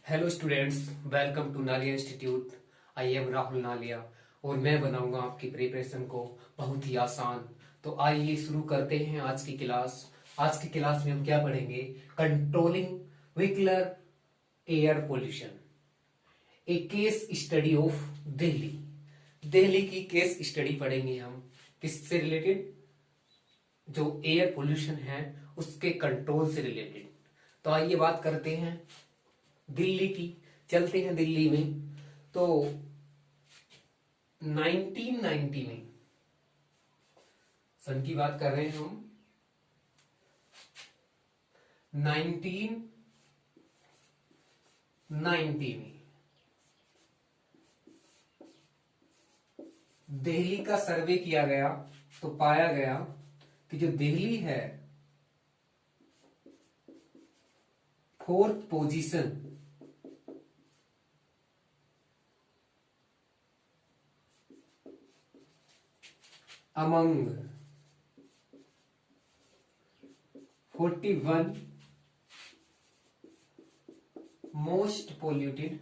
Hello students, welcome to Nalia institute. I am Rahul Nalia और मैं बनाऊंगा आपकी प्रिपरेशन को बहुत ही आसान। तो आइए शुरू करते हैं आज की क्लास। आज की क्लास में हम क्या पढ़ेंगे? Controlling vehicular air pollution, a case study of Delhi. Delhi की केस स्टडी पढ़ेंगे हम। किससे रिलेटेड? जो एयर पोल्यूशन है उसके कंट्रोल से रिलेटेड। तो आइए बात करते हैं दिल्ली की। चलते हैं दिल्ली में। तो 1990 में, सन की बात कर रहे हैं हम, 1990 में दिल्ली का सर्वे किया गया तो पाया गया कि जो दिल्ली है, fourth position among 41 most polluted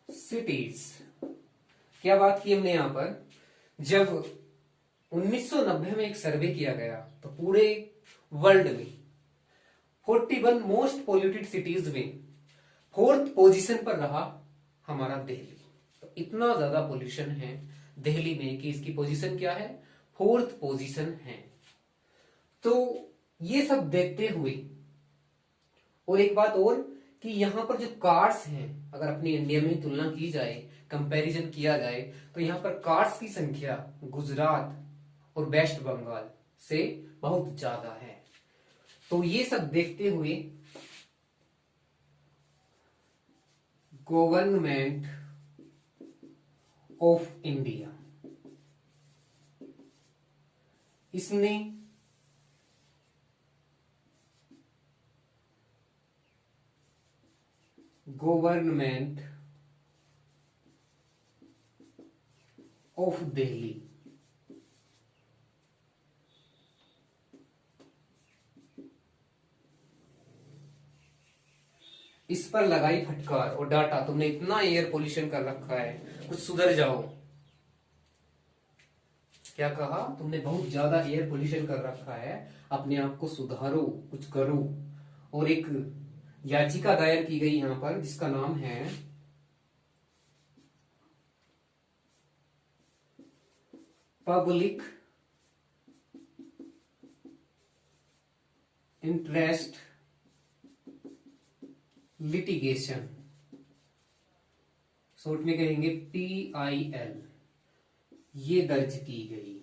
cities. क्या बात की हमने यहां पर? जब 1990 में एक सर्वे किया गया तो पूरे वर्ल्ड में 41 मोस्ट पोल्यूटेड सिटीज में फोर्थ पोजीशन पर रहा हमारा दिल्ली। तो इतना ज्यादा पोल्यूशन है दिल्ली में कि इसकी पोजीशन क्या है? फोर्थ पोजीशन है। तो ये सब देखते हुए, और एक बात और कि यहां पर जो कार्स हैं, अगर अपनी इंडिया में तुलना की जाए, कंपैरिजन किया जाए, तो यहां पर कार्स की संख्या गुजरात और वेस्ट बंगाल से बहुत ज्यादा है। तो ये सब देखते हुए गवर्नमेंट ऑफ इंडिया इसने गवर्नमेंट ऑफ दिल्ली इस पर लगाई फटकार और डाटा, तुमने इतना एयर पोल्यूशन कर रखा है, कुछ सुधर जाओ। क्या कहा तुमने? बहुत ज्यादा एयर पोल्यूशन कर रखा है, अपने आप को सुधारो, कुछ करो। और एक याचिका दायर की गई यहां पर जिसका नाम है पब्लिक इंटरेस्ट लिटिगेशन, शॉर्ट में कहेंगे PIL। ये दर्ज की गई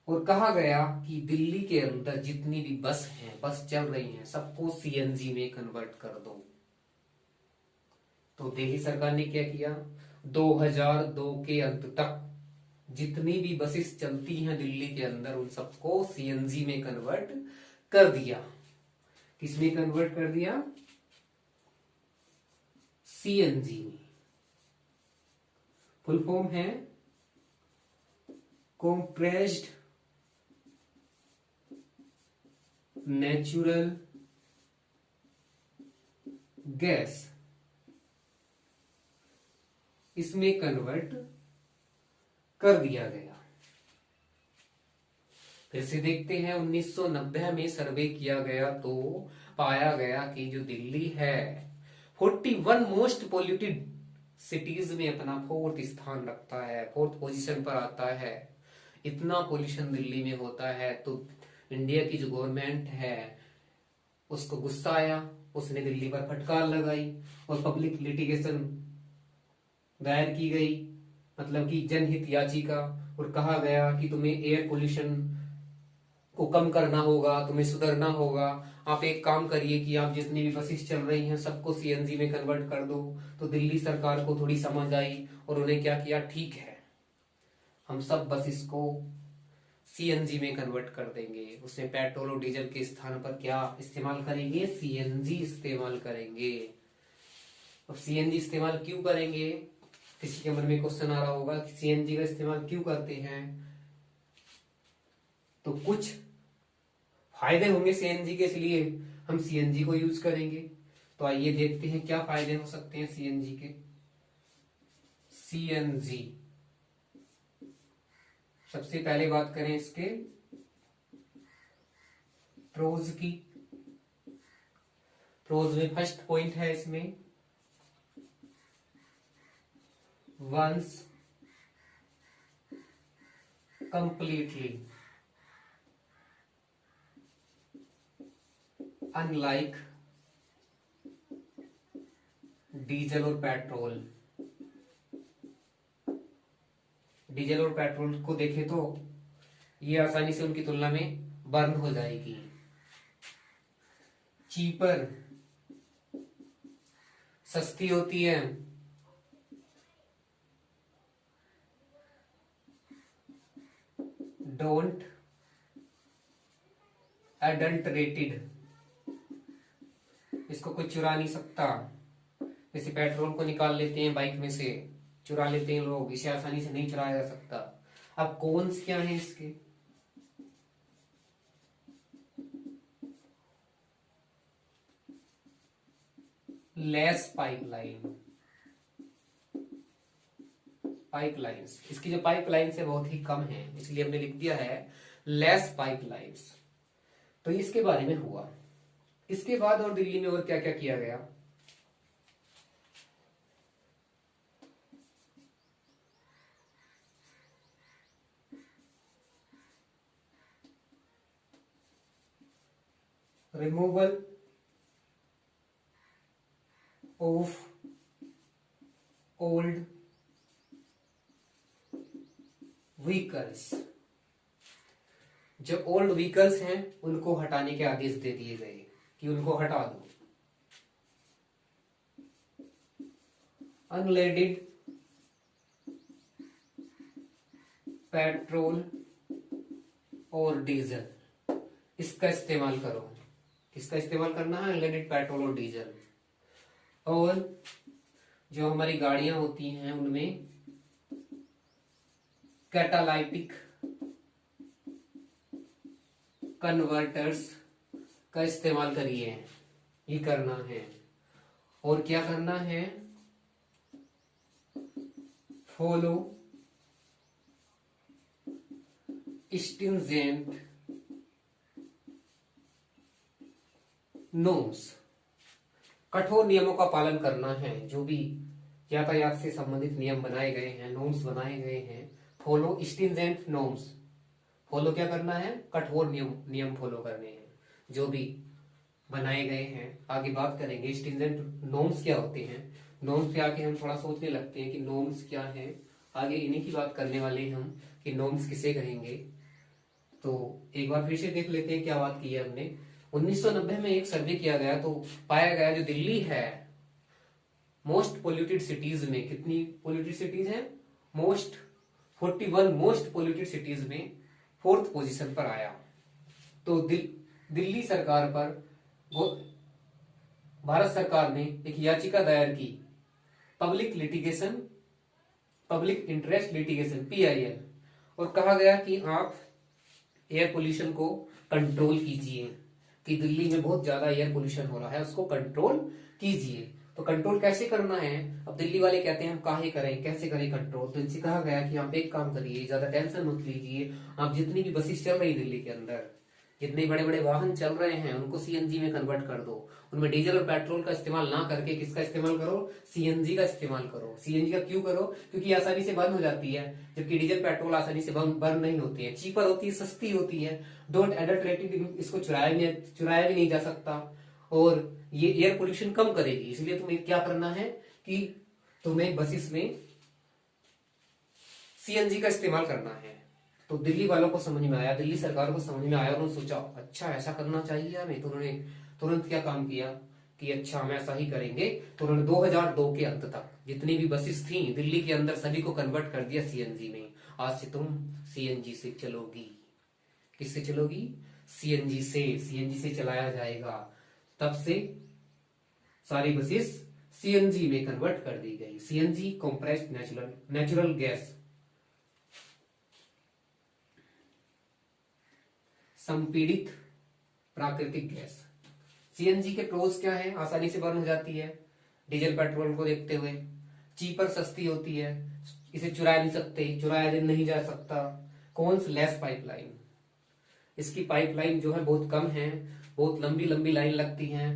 और कहा गया कि दिल्ली के अंदर जितनी भी बस हैं, बस चल रही हैं, सबको CNG में कन्वर्ट कर दो। तो दिल्ली सरकार ने क्या किया? 2002 के अंत तक जितनी भी बसेस चलती हैं दिल्ली के अंदर उन सबको CNG में कन्वर्ट कर दिया। किसमें कन्वर्ट कर दिया? CNG में। फुल फॉर्म है कंप्रेस्ड नेचुरल गैस। इसमें कन्वर्ट कर दिया गया। फिर से देखते हैं, 1990 में सर्वे किया गया तो पाया गया कि जो दिल्ली है 41 मोस्ट पोल्यूटेड सिटीज में अपना फोर्थ स्थान रखता है, फोर्थ पोजीशन पर आता है। इतना पोल्यूशन दिल्ली में होता है तो इंडिया की जो गवर्नमेंट है उसको गुस्सा आया, उसने दिल्ली पर फटकार लगाई और पब्लिक लिटिगेशन दायर की गई, मतलब कि जनहित याचिका। और कहा गया कि तुम्हें एयर पोल्यूशन को कम करना होगा, तुम्हें सुधरना होगा। आप एक काम करिए कि आप जितनी भी बसेस चल रही हैं सबको CNG में कन्वर्ट कर दो। तो दिल्ली सरकार को थोड़ी समझ आई और उन्हें क्या किया, ठीक है हम सब बसेस को CNG में कन्वर्ट कर देंगे। उसमें पेट्रोल और डीजल के स्थान पर क्या इस्तेमाल करेंगे? CNG इस्तेमाल करेंगे। अब CNG इस्तेमाल क्यों करेंगे? किसी के मन में क्वेश्चन आ रहा होगा कि CNG का इस्तेमाल क्यों करते हैं? तो कुछ फायदे होंगे सीएनजी के, इसलिए हम सीएनजी को यूज करेंगे। तो आइए देखते हैं क्या फायदे हो सकते हैं सीएनजी के। सीएनजी, सबसे पहले बात करें इसके प्रोज की। प्रोज में फर्स्ट पॉइंट है इसमें, वंस कंप्लीटली अनलाइक डीजल और पेट्रोल। डीजल और पेट्रोल को देखें तो ये आसानी से उनकी तुलना में बर्न हो जाएगी। चीपर, सस्ती होती है। डोंट एडल्टरेटेड, इसको कोई चुरा नहीं सकता। जैसे पेट्रोल को निकाल लेते हैं बाइक में से, चुरा लेते हैं लोग, इसे आसानी से नहीं चुराया जा सकता। अब कॉन्स क्या है इसके? लेस पाइपलाइंस, इसकी जो पाइपलाइंस है बहुत ही कम है, इसलिए हमने लिख दिया है लेस पाइपलाइंस। तो इसके बारे में हुआ। इसके बाद और दिल्ली में और क्या क्या किया गया? रिमूवल ऑफ ओल्ड व्हीकल्स, जो ओल्ड व्हीकल्स हैं उनको हटाने के आदेश दे दिए गए कि उनको हटा दो। अनलेडेड पेट्रोल और डीजल, इसका इस्तेमाल करो। किसका इस्तेमाल करना है? अनलेडेड पेट्रोल और डीजल। और जो हमारी गाड़ियां होती हैं उनमें कैटालाइटिक कन्वर्टर्स का इस्तेमाल करिए, ये करना है। और क्या करना है? फॉलो स्ट्रिंजेंट नॉर्म्स, कठोर नियमों का पालन करना है। जो भी यातायात से संबंधित नियम बनाए गए हैं, नॉर्म्स बनाए गए हैं, फॉलो स्ट्रिंजेंट नॉर्म्स। फॉलो क्या करना है? कठोर नियम फॉलो करने हैं जो भी बनाए गए हैं। आगे बात करेंगे स्ट्रिंजेंट नॉर्म्स क्या होते हैं। नॉर्म्स पे आके हम थोड़ा सोचने लगते हैं कि नॉर्म्स क्या है। आगे इन्हीं की बात करने वाले हैं हम कि नॉर्म्स किसे कहेंगे। तो एक बार फिर से देख लेते हैं क्या बात की है हमने। 1990 में एक सर्वे किया गया तो पाया गया जो दिल्ली है मोस्ट पोल्यूटेड सिटीज में, कितनी पोल्यूटेड सिटीज है? 41 मोस्ट पोल्यूटेड सिटीज में 4th पोजीशन पर आया। तो दिल्ली सरकार पर भारत सरकार ने एक याचिका दायर की, पब्लिक इंटरेस्ट लिटिगेशन PIL, और कहा गया कि आप एयर पोल्यूशन को कंट्रोल कीजिए, कि दिल्ली में बहुत ज्यादा एयर पोल्यूशन हो रहा है, उसको कंट्रोल कीजिए। तो कंट्रोल कैसे करना है? अब दिल्ली वाले कहते हैं हम काहे करें, कैसे करें कंट्रोल? तो इनसे कहा गया कि आप एक काम करिए, ज्यादा टेंशन मत लीजिए। आप जितनी भी बसेस चल रही दिल्ली के अंदर, जितने बड़े बड़े वाहन चल रहे हैं, उनको CNG में कन्वर्ट कर दो। उनमें डीजल और पेट्रोल का इस्तेमाल ना करके किसका इस्तेमाल करो? CNG का इस्तेमाल करो। CNG का क्यों करो? क्योंकि आसानी से बर्न हो जाती है, जबकि डीजल पेट्रोल आसानी से बर्न नहीं होती है, चीपर होती है, सस्ती होती है। डोंट एडल्टरेटेड, इसको चुराया भी नहीं जा सकता, और ये एयर पोल्यूशन कम करेगी। इसलिए तुम्हें क्या करना है कि तुम्हें बसेस में CNG का इस्तेमाल करना है। तो दिल्ली वालों को समझ में आया, दिल्ली सरकार को समझ में आया, उन्होंने सोचा अच्छा ऐसा करना चाहिए हमें। तो उन्होंने तुरंत क्या काम किया कि अच्छा हम ऐसा ही करेंगे। तो उन्होंने 2002 के अंत तक जितनी भी बसेस थी दिल्ली के अंदर सभी को कन्वर्ट कर दिया CNG में। आज से तुम CNG से चलोगी। किससे चलोगी? CNG से। CNG से चलाया जाएगा। तब से सारी बसेस CNG में कन्वर्ट कर दी गई। CNG कंप्रेस्ड नेचुरल गैस, संपीड़ित प्राकृतिक गैस। सीएनजी के प्रोज क्या है? आसानी से बर्न हो जाती है डीजल पेट्रोल को देखते हुए, चीपर सस्ती होती है, इसे चुरा नहीं सकते, चुराया नहीं जा सकता। कौन लेस पाइपलाइन, इसकी पाइपलाइन जो है बहुत कम है, बहुत लंबी लंबी लाइन लगती है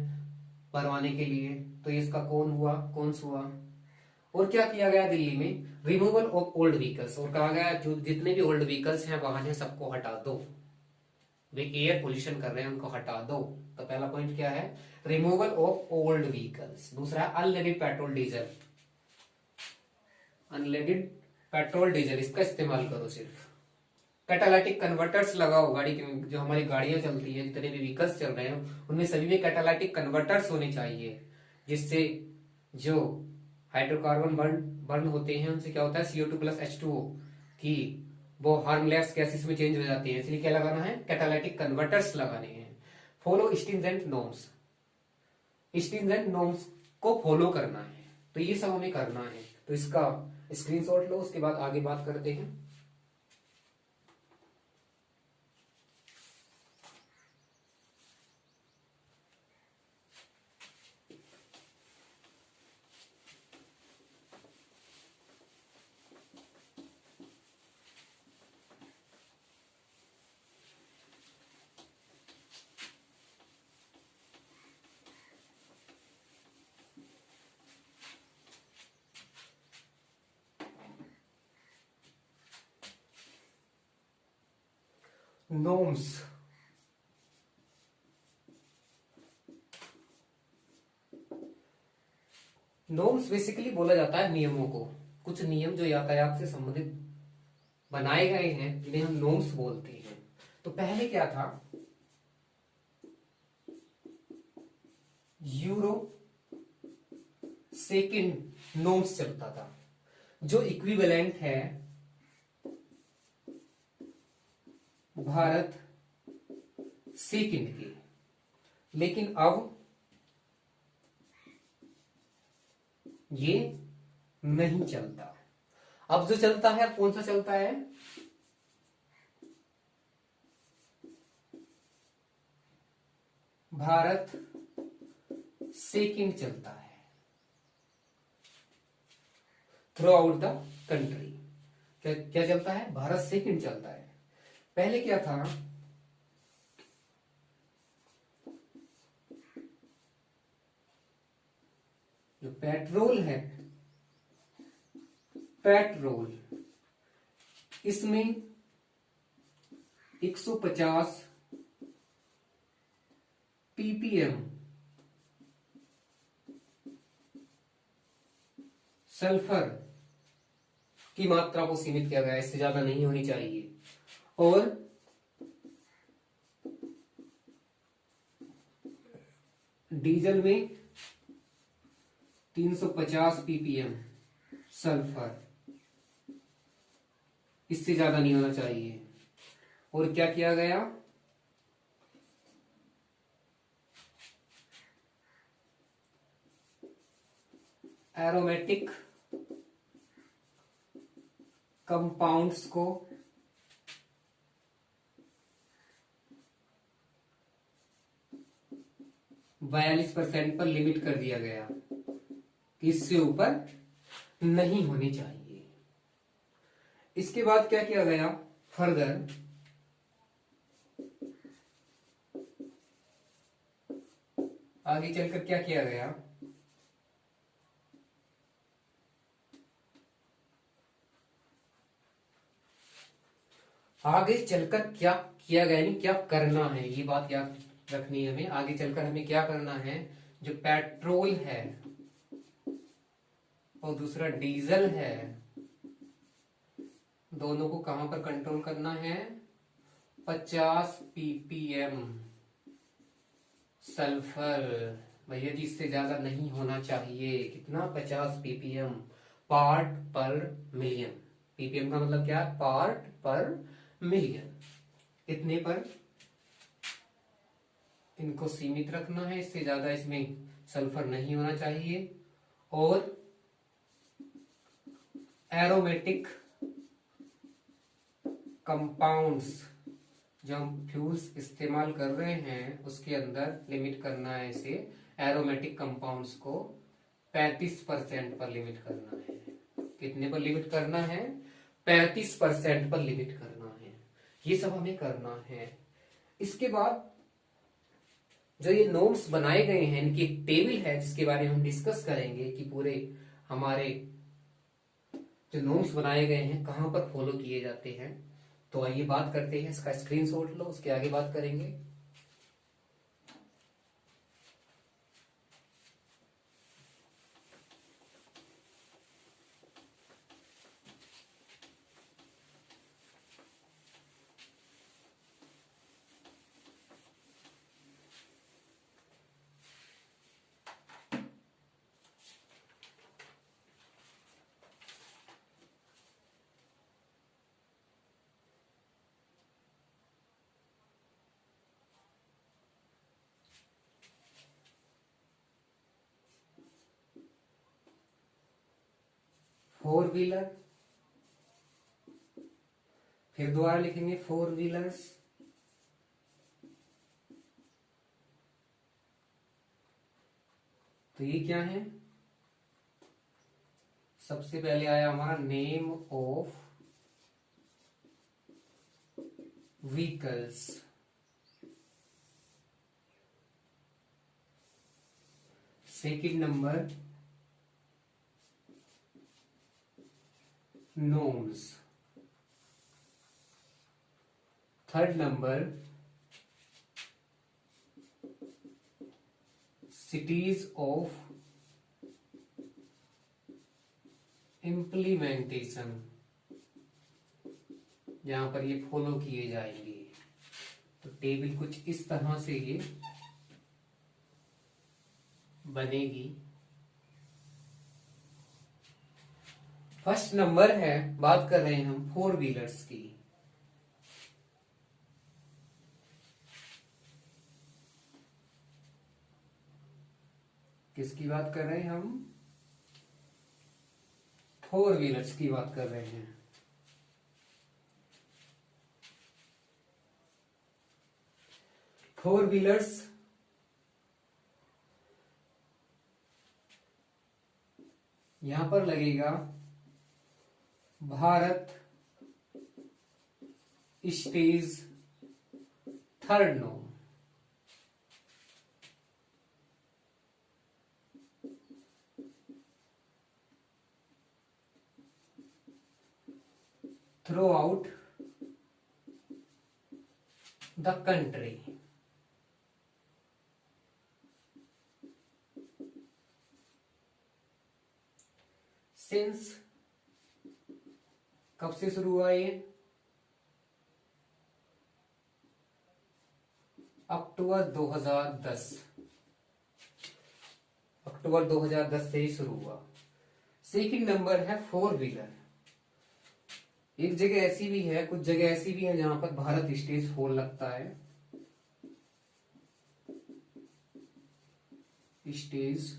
भरवाने के लिए। तो इसका कौन हुआ। और क्या किया गया दिल्ली में? रिमूवल ऑफ ओल्ड व्हीकल्स, और कहा गया जो जितने भी ओल्ड व्हीकल्स हैं, वाहन है, सबको हटा दो, वे एयर पोल्यूशन कर रहे हैं, उनको हटा दो। तो पहला पॉइंट क्या है? Removal of old vehicles. दूसरा unleaded petrol diesel, unleaded petrol diesel इसका इस्तेमाल करो सिर्फ। कैटालाइटिक कन्वर्टर्स लगाओ गाड़ी की, जो हमारी गाड़ियां चलती हैं, जितने भी व्हीकल्स चल रहे हैं, उनमें सभी में कैटालाइटिक कन्वर्टर्स होने चाहिए, जिससे जो हाइड्रोकार्बन बर्न होते हैं उनसे क्या होता है, CO2 प्लस H2O की वो हार्मलेस गैसेस में चेंज हो जाते हैं। इसलिए क्या लगाना है? कैटालाइटिक कन्वर्टर्स लगाने हैं। Follow stringent norms, stringent norms को फॉलो करना है। तो ये सब हमें करना है। तो इसका स्क्रीनशॉट लो, उसके बाद आगे बात करते हैं। नॉर्म्स, नॉर्म्स बेसिकली बोला जाता है नियमों को। कुछ नियम जो यातायात से संबंधित बनाए गए हैं, जिन्हें हम नॉर्म्स बोलते हैं। तो पहले क्या था? यूरो सेकंड नॉर्म्स चलता था, जो इक्विवेलेंट है भारत सेकंड के। लेकिन अब ये नहीं चलता। अब जो चलता है, कौन सा चलता है? भारत सेकंड चलता है थ्रू आउट द कंट्री। क्या क्या चलता है? भारत सेकंड चलता है। पहले क्या था? जो पेट्रोल है, पेट्रोल, इसमें 150 ppm सल्फर की मात्रा को सीमित किया गया है, इससे ज्यादा नहीं होनी चाहिए। और डीजल में 350 ppm सल्फर, इससे ज्यादा नहीं होना चाहिए। और क्या किया गया? एरोमेटिक कंपाउंड्स को 42% पर लिमिट कर दिया गया, इससे ऊपर नहीं होनी चाहिए। इसके बाद क्या किया गया? फर्दर आगे चलकर क्या किया गया? आगे चलकर क्या किया गया, यानी क्या करना है, ये बात याद रखनी है हमें। आगे चलकर हमें क्या करना है? जो पेट्रोल है और दूसरा डीजल है, दोनों को कहां पर कंट्रोल करना है? 50 ppm सल्फर। भैया जी, इससे ज्यादा नहीं होना चाहिए। कितना? 50 ppm पार्ट पर मिलियन। ppm का मतलब क्या? पार्ट पर मिलियन। इतने पर इनको सीमित रखना है, इससे ज्यादा इसमें सल्फर नहीं होना चाहिए। और एरोमेटिक कंपाउंड्स जो हम फ्यूल्स इस्तेमाल कर रहे हैं उसके अंदर लिमिट करना है इसे, एरोमेटिक कंपाउंड्स को 35% पर लिमिट करना है। कितने पर लिमिट करना है? 35% पर लिमिट करना है। ये सब हमें करना है। इसके बाद जो ये नॉर्म्स बनाए गए हैं इनकी एक टेबल है जिसके बारे में हम डिस्कस करेंगे कि पूरे हमारे जो नॉर्म्स बनाए गए हैं कहाँ पर फॉलो किए जाते हैं। तो आइए बात करते हैं, इसका स्क्रीनशॉट लो, उसके आगे बात करेंगे। फोर व्हीलर, फिर दोबारा लिखेंगे फोर व्हीलर्स, तो ये क्या है? सबसे पहले आया हमारा name of vehicles, second number norms, third number cities of implementation, जहां पर ये फॉलो किए जाएंगे। तो टेबल कुछ इस तरह से ये बनेगी। फर्स्ट नंबर है, बात कर रहे हैं हम फोर व्हीलर्स की। किसकी बात कर रहे हैं हम? फोर व्हीलर्स की बात कर रहे हैं। फोर व्हीलर्स यहां पर लगेगा Bharat stage third norm. Through out the country. Since कब से शुरू हुआ ये? अक्टूबर 2010, अक्टूबर 2010 से ही शुरू हुआ। सेकंड नंबर है फोर व्हीलर। एक जगह ऐसी भी है, कुछ जगह ऐसी भी है जहां पर भारत स्टेज फोर लगता है। स्टेज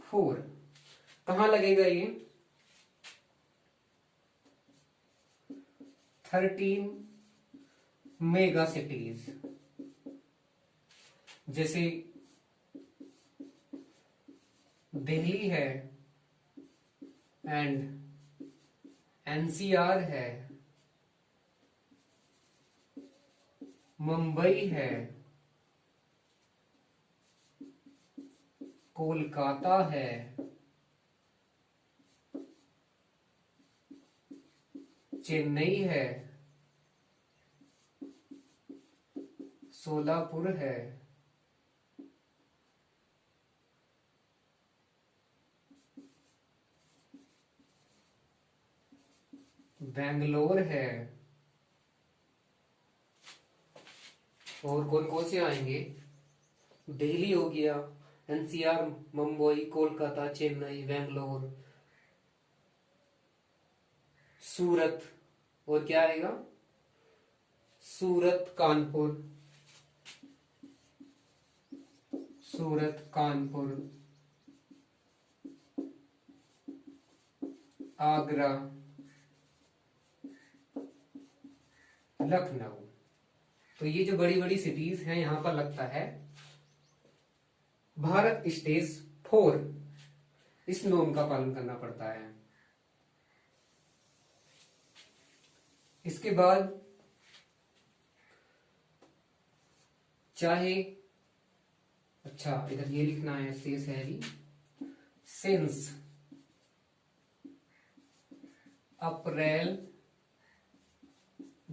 फोर कहां लगेगा ये? 13 मेगा सिटीज, जैसे दिल्ली है एंड एनसीआर है, मुंबई है, कोलकाता है, चेन्नई है, सोलापुर है, बेंगलोर है, और कौन कौन से आएंगे? दिल्ली हो गया, एनसीआर, मुंबई, कोलकाता, चेन्नई, बेंगलोर, सूरत, और क्या आएगा? सूरत, कानपुर, सूरत, कानपुर, आगरा, लखनऊ। तो ये जो बड़ी बड़ी सिटीज हैं यहां पर लगता है भारत स्टेज 4, इस नॉर्म का पालन करना पड़ता है। इसके बाद चाहे, अच्छा इधर ये लिखना है से शहरी सिंस अप्रैल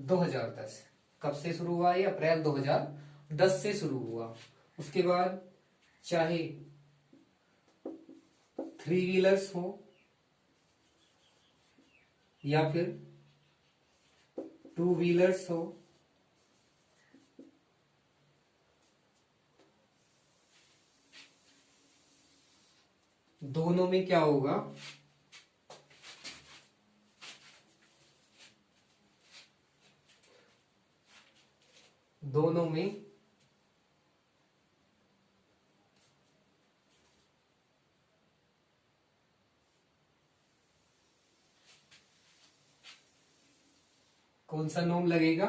2010, कब से शुरू हुआ? ये अप्रैल 2010 से शुरू हुआ। उसके बाद चाहे 3 व्हीलर्स हो या फिर 2 व्हीलर्स हो, दोनों में क्या होगा? दोनों में कौन सा नॉर्म लगेगा?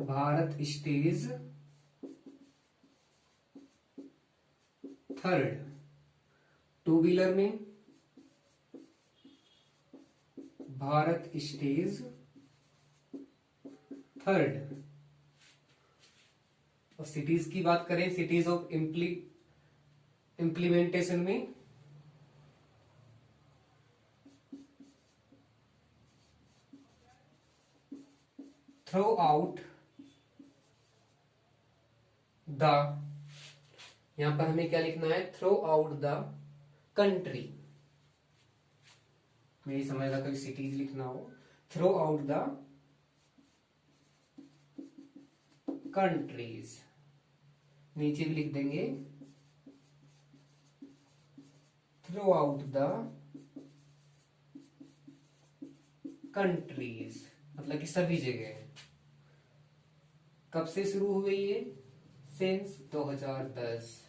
Bharat stage 3rd। 2 व्हीलर में भारत स्टेज 3rd। और सिटीज की बात करें, सिटीज ऑफ इम्प्लीमेंटेशन में थ्रो आउट द, यहां पर हमें क्या लिखना है? Throw out the country. मेरी समझ रहा कभी सिटीज लिखना हो, थ्रो आउट द कंट्रीज, नीचे भी लिख देंगे थ्रो आउट द कंट्रीज, मतलब कि सभी जगह। कब से शुरू हुई ये? सिंस 2010,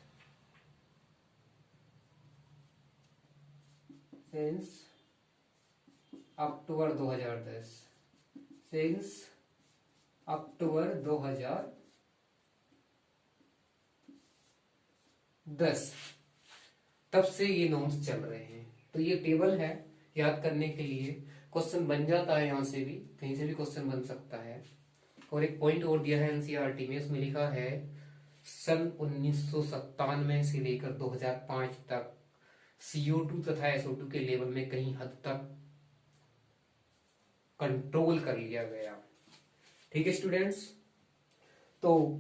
सिंस अक्टूबर 2010, सिंस अक्टूबर 2010, तब से ये नॉर्म्स चल रहे हैं। तो ये टेबल है, याद करने के लिए क्वेश्चन बन जाता है, यहां से भी कहीं से भी क्वेश्चन बन सकता है। और एक पॉइंट और दिया है एनसीईआरटी में, उसमें लिखा है सन 1997 से लेकर 2005 तक CO2 तथा SO2 के लेवल में कहीं हद तक कंट्रोल कर लिया गया। ठीक है स्टूडेंट्स, तो